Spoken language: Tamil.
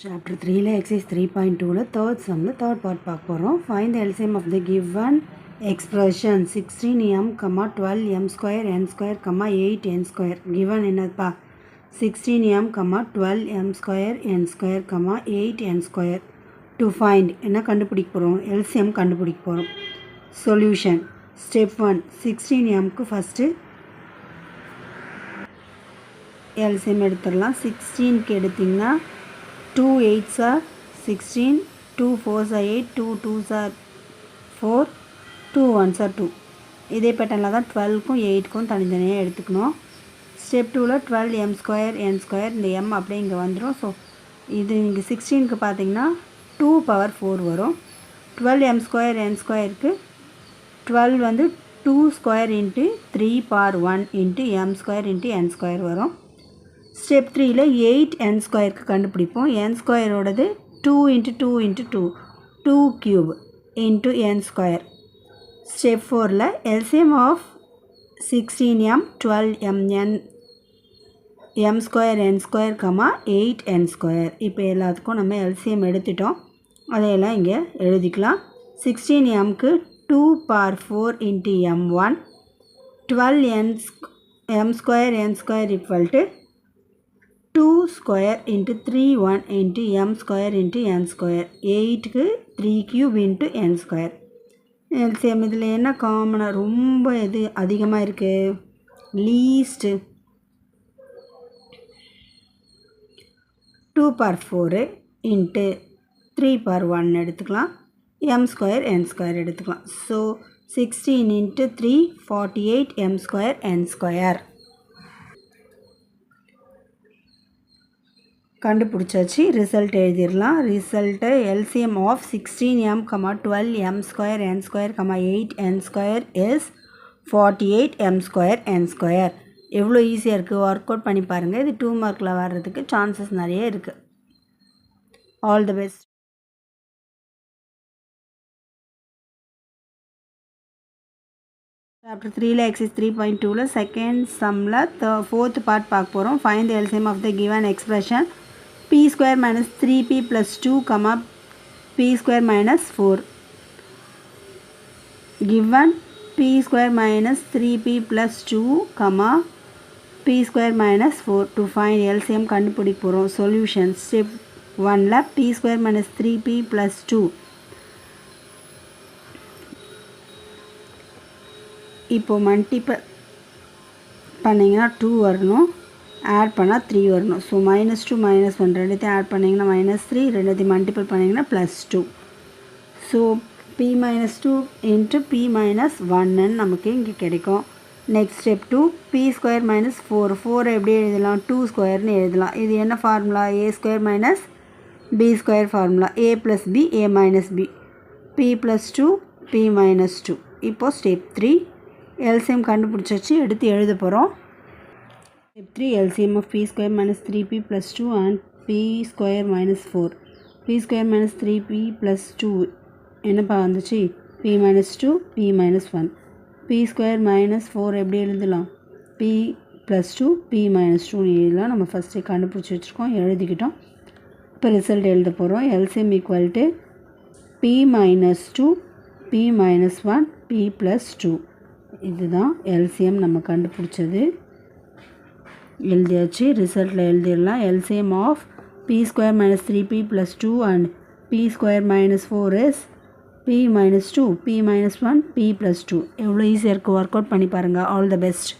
Chapter 3 exercise 3.2 third sum third part பார்க்க போறோம். Find the LCM of the given expression 16m, 12m square n square, 8n square. Given என்னப்பா 16m, 12m square n square, 8n square. To find என்ன கண்டுபிடிக்க போறோம்? LCM கண்டுபிடிக்க போறோம். Solution. Step 1 16m க்கு first LCM எடுத்துடலாம். 16 க்கு எடுத்தீங்கன்னா 2 8s are 16, 2 4s are 8, 2 2s are 4, 2 1s are 2. இதே பேட்டர்னில் தான் 12க்கும் 8க்கும் தனித்தனியாக எடுத்துக்கணும். ஸ்டெப் 2ல் 12m ஸ்கொயர் n ஸ்கொயர் இந்த m அப்படியே இங்கே வந்துடும். ஸோ இது இங்கே 16க்கு பார்த்தீங்கன்னா 2 power 4 வரும். 12m ஸ்கொயர் n ஸ்கொயருக்கு 12 வந்து 2 square into 3 power 1 into m square into n square வரும். ஸ்டெப் 3ல் 8n ஸ்கொயருக்கு கண்டுபிடிப்போம். n ஸ்கொயரோடது 2 into 2 into 2 2 cube into n square. Step 4ல் LCM of 16m 12m m square n square 8n square. இப்போ எல்லாத்துக்கும் நம்ம LCM எடுத்துட்டோம். அதையெல்லாம் இங்கே எழுதிக்கலாம். 16mக்கு 2 power 4 into m1, 12m square n square equal to 2 square into 3 1 into m square into n square. 8க்கு 3 cube into n square. LCM இதில் என்ன காமனாக ரொம்ப எது அதிகமாக இருக்குது? லீஸ்ட்டு 2 power 4 இன்ட்டு 3 power 1 எடுத்துக்கலாம். m ஸ்கொயர் n ஸ்கொயர் எடுத்துக்கலாம். So 16 into 3 48 m square n square. கண்டுபிடிச்சாச்சு. ரிசல்ட் எழுதிடலாம். Result LCM of 16m, 12m square n square, 8n square is 48m square n square. எவ்வளோ ஈஸியாக இருக்குது, ஒர்க் அவுட் பண்ணி பாருங்கள். இது 2 மார்க்கில் வர்றதுக்கு சான்சஸ் நிறைய இருக்குது. All the best. சாப்டர் 3ல் எக்ஸசைஸ் 3.2ல் செகண்ட் சம்மில் ஃபோர்த் பார்ட் பார்க்க போகிறோம். Find the LCM of the given expression p square minus 3p plus 2, p square minus 4. Given p square minus 3p plus 2, p square minus 4. To find LCM கண்டுபிடிக்க போகிறோம். Solution. Step 1ல் p square minus 3p plus 2. இப்போ மல்டிபிள் பண்ணிங்கன்னா 2 வரணும், ஆட் பண்ணால் 3 வரணும். ஸோ -2 -1 ரெண்டுத்தையும் ஆட் பண்ணிங்கன்னா -3, ரெண்டுத்தையும் மல்டிபிள் பண்ணிங்கன்னா +2. ஸோ p -2 இன்ட்டு p -1 நமக்கு இங்கே கிடைக்கும். Next step 2 p square minus 4. 4 எப்படி எழுதலாம்? 2 ஸ்கொயர்னு எழுதலாம். இது என்ன formula? a square minus b square formula. a + b a - b, p + 2 p - 2. இப்போது ஸ்டெப் 3 LCM கண்டுபிடிச்சாச்சு. எடுத்து எழுத போகிறோம். Step 3 LCM of p square minus 3p plus 2 and p square minus 4. p square minus 3p plus 2 என்னப்பா வந்துச்சு? p minus 2 p minus 1. p square minus 4 எப்படி எழுதலாம்? p plus 2 p minus 2 எழுதலாம். நம்ம ஃபஸ்ட்டு கண்டுபிடிச்சி வச்சுருக்கோம், எழுதிக்கிட்டோம். இப்போ ரிசல்ட் எழுத போகிறோம். LCM equal to p minus 2 p minus 1 p plus 2. இதுதான் LCM நம்ம கண்டுபிடிச்சது. எழுதியாச்சு. ரிசல்ட்டில் எழுதிடலாம். LCM of p square minus 3p plus 2 and p square minus 4 is p minus 2 p minus 1 p plus 2. எவ்வளோ ஈஸியாக இருக்குது, ஒர்க் அவுட் பண்ணி பாருங்கள். All the best.